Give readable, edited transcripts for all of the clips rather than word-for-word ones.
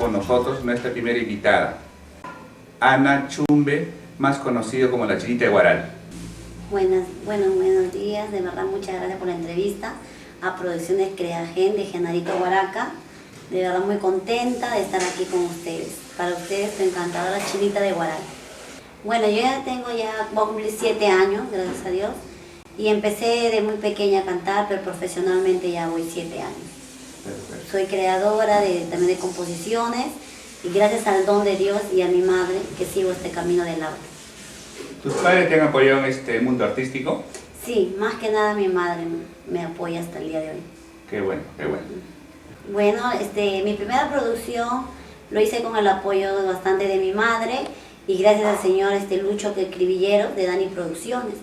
con nosotros nuestra primera invitada, Ana Chumbe, más conocido como la Chinita de Huaral. Buenos días, de verdad muchas gracias por la entrevista a Producciones Creagen de Genarito Huaraca. De verdad muy contenta de estar aquí con ustedes. Para ustedes, tu encantadora Chinita de Huaral. Bueno, yo voy a cumplir 7 años, gracias a Dios. Y empecé de muy pequeña a cantar, pero profesionalmente ya voy 7 años. Perfecto. Soy creadora también de composiciones y gracias al don de Dios y a mi madre que sigo este camino del arte. ¿Tus padres te han apoyado en este mundo artístico? Sí, más que nada mi madre me apoya hasta el día de hoy. Qué bueno, qué bueno. Bueno, mi primera producción lo hice con el apoyo bastante de mi madre y gracias al señor Lucho Cribillero de Dani Producciones.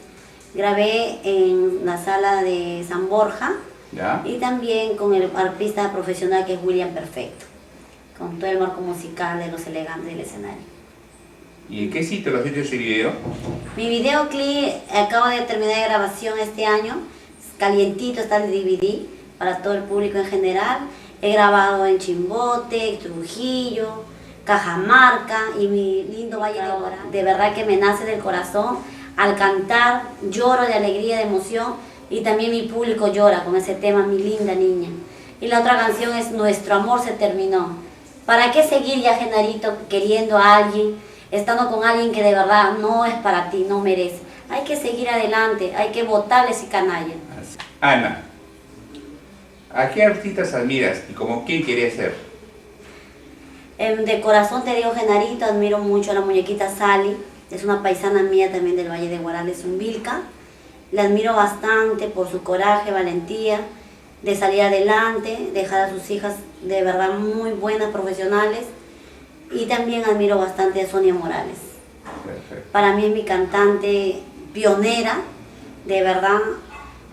Grabé en la sala de San Borja. ¿Ya? Y también con el artista profesional que es William Perfecto, con todo el marco musical de los elegantes del escenario. ¿Y en qué sitio lo hiciste ese video? Mi videoclip acabo de terminar de grabación este año, calientito, está el DVD para todo el público en general. He grabado en Chimbote, Trujillo, Cajamarca y mi lindo Valle de Huaral. De verdad que me nace del corazón, al cantar lloro de alegría, de emoción. Y también mi público llora con ese tema, mi linda niña. Y la otra canción es Nuestro amor se terminó. ¿Para qué seguir ya, Genarito, queriendo a alguien, estando con alguien que de verdad no es para ti, no merece? Hay que seguir adelante, hay que botarle ese canalla. Ana, ¿a qué artistas admiras y como quién quieres ser? De corazón te digo, Genarito, admiro mucho a la muñequita Sally. Es una paisana mía también del Valle de Huaral, de Zumbilca. La admiro bastante por su coraje, valentía de salir adelante, dejar a sus hijas de verdad muy buenas profesionales. Y también admiro bastante a Sonia Morales. Perfecto. Para mí es mi cantante pionera, de verdad,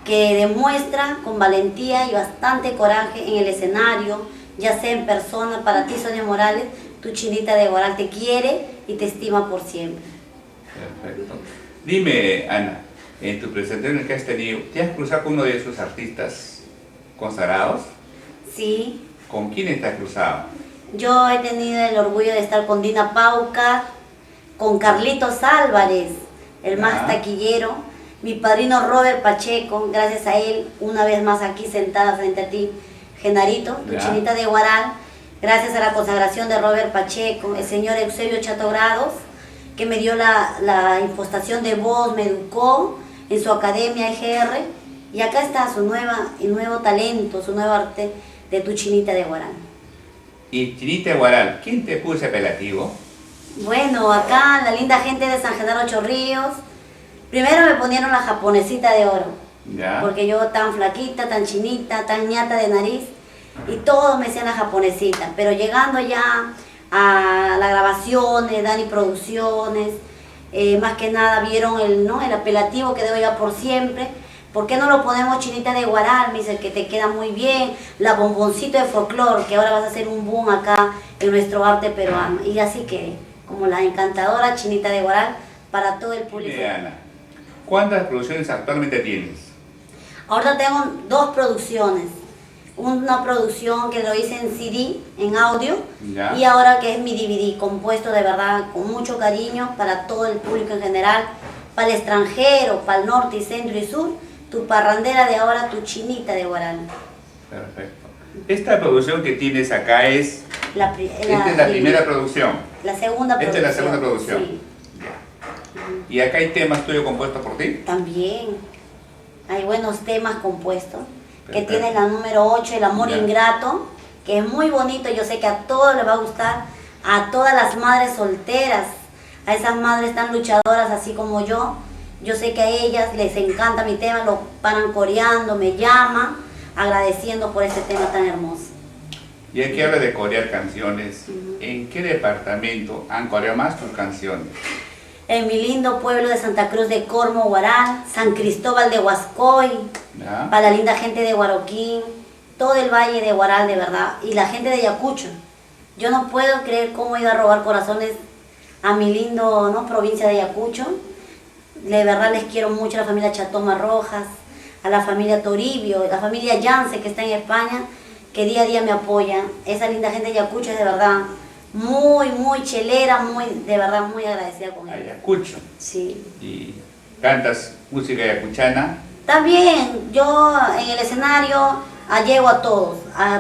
que demuestra con valentía y bastante coraje en el escenario, ya sea en persona. Para ti, Sonia Morales, tu Chinita de Huaral te quiere y te estima por siempre. Perfecto. Dime, Ana, en tu presentación que has tenido, ¿te has cruzado con uno de esos artistas consagrados? Sí. ¿Con quién te has cruzado? Yo he tenido el orgullo de estar con Dina Paucar, con Carlitos Álvarez, el más taquillero, mi padrino Robert Pacheco, gracias a él, una vez más aquí sentada frente a ti, Genarito, tu Chinita de Huaral, gracias a la consagración de Robert Pacheco, el señor Eusebio Chato Grados, que me dio la impostación de voz, me educó en su academia EGR, y acá está su nuevo talento, su nuevo arte de tu Chinita de Huaral. Y Chinita de Huaral, ¿quién te puso ese apelativo? Bueno, acá la linda gente de San Genaro Chorrillos, primero me ponieron la japonesita de oro, ¿ya? Porque yo tan flaquita, tan chinita, tan ñata de nariz, y todos me decían la japonesita, pero llegando ya a la grabación de Dani Producciones, más que nada vieron el apelativo que debo ya por siempre. ¿Por qué no lo ponemos Chinita de Huaral? Me dice que te queda muy bien, la bomboncito de folclore, que ahora vas a hacer un boom acá en nuestro arte peruano. Y así que, como la encantadora Chinita de Huaral para todo el público. Ana, ¿cuántas producciones actualmente tienes? Ahora tengo 2 producciones. Una producción que lo hice en CD, en audio, ¿ya? Y ahora que es mi DVD, compuesto de verdad con mucho cariño para todo el público en general, para el extranjero, para el norte y centro y sur, tu parrandera de ahora, tu Chinita de Huaral. Perfecto. Esta producción que tienes acá es... Esta es la primera producción. La segunda producción. Esta es la segunda producción. Sí. ¿Y acá hay temas tuyos compuestos por ti? También. Hay buenos temas compuestos. Que tiene la número 8, El amor ingrato, que es muy bonito, yo sé que a todos les va a gustar, a todas las madres solteras, a esas madres tan luchadoras así como yo sé que a ellas les encanta mi tema, lo paran coreando, me llaman, agradeciendo por este tema tan hermoso. Y aquí habla de corear canciones, ¿en qué departamento han coreado más tus canciones? En mi lindo pueblo de Santa Cruz de Cormo, Huaral, San Cristóbal de Huascoy, para la linda gente de Huaroquín, todo el valle de Huaral de verdad, y la gente de Ayacucho. Yo no puedo creer cómo he ido a robar corazones a mi lindo provincia de Ayacucho. De verdad les quiero mucho a la familia Chatoma Rojas, a la familia Toribio, a la familia Yance que está en España, que día a día me apoya. Esa linda gente de Ayacucho es de verdad muy chelera, de verdad muy agradecida con ella. Ayacucho. Sí. ¿Y cantas música ayacuchana? También yo en el escenario llego a todos.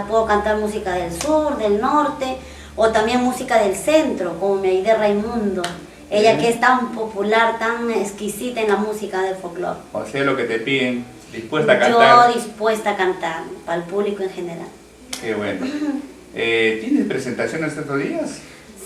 Puedo cantar música del sur, del norte, o también música del centro, como mi Aide Raimundo. Ella que es tan popular, tan exquisita en la música del folclore. O sea, lo que te piden, dispuesta a cantar. Yo dispuesta a cantar, para el público en general. Qué bueno. ¿Tienes presentaciones estos días?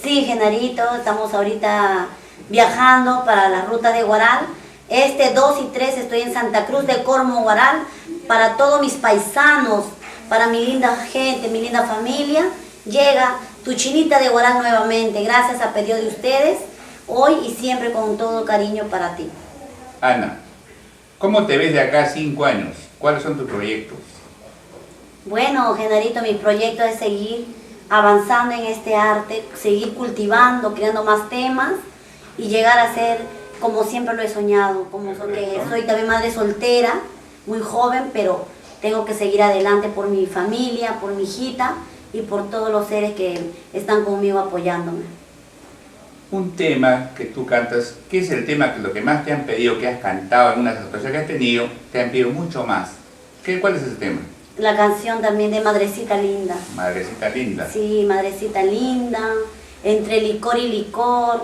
Sí, Genarito, estamos ahorita viajando para la ruta de Huaral. 2 y 3 estoy en Santa Cruz de Cormo, Huaral, para todos mis paisanos, para mi linda gente, mi linda familia. Llega tu chinita de Huaral nuevamente, gracias a pedido de ustedes, hoy y siempre con todo cariño para ti. Ana, ¿cómo te ves de acá a 5 años? ¿Cuáles son tus proyectos? Bueno, Genarito, mi proyecto es seguir avanzando en este arte, seguir cultivando, creando más temas y llegar a ser como siempre lo he soñado, que soy también madre soltera, muy joven, pero tengo que seguir adelante por mi familia, por mi hijita y por todos los seres que están conmigo apoyándome. Un tema que tú cantas, ¿qué es el tema que lo que más te han pedido, que has cantado en una actuación que has tenido, te han pedido mucho más? ¿Cuál es ese tema? La canción también de Madrecita Linda. Madrecita Linda. Sí, Madrecita Linda, Entre licor y licor,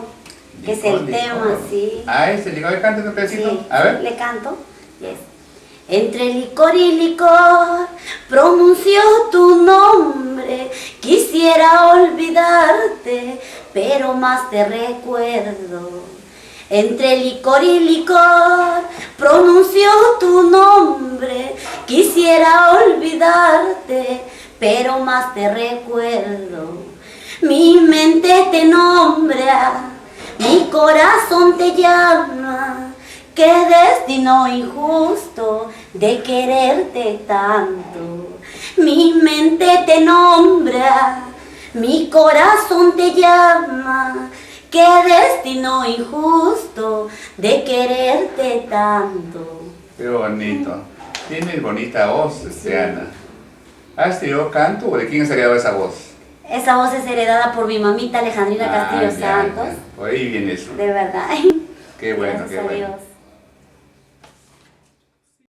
que es el tema, sí. Ah, ese licor, canta un pedacito. Sí, a ver. le canto. Yes. Entre licor y licor pronunció tu nombre, quisiera olvidarte, pero más te recuerdo. Entre licor y licor pronunció tu nombre, quisiera olvidarte, pero más te recuerdo. Mi mente te nombra, mi corazón te llama, qué destino injusto de quererte tanto. Mi mente te nombra, mi corazón te llama, qué destino injusto de quererte tanto. Qué bonito. Tienes bonita voz, Ana. ¿Has tenido canto o de quién has heredado esa voz? Esa voz es heredada por mi mamita Alejandrina Castillo Santos. Por ahí viene eso. De verdad. Qué bueno, Gracias qué a bueno. Dios.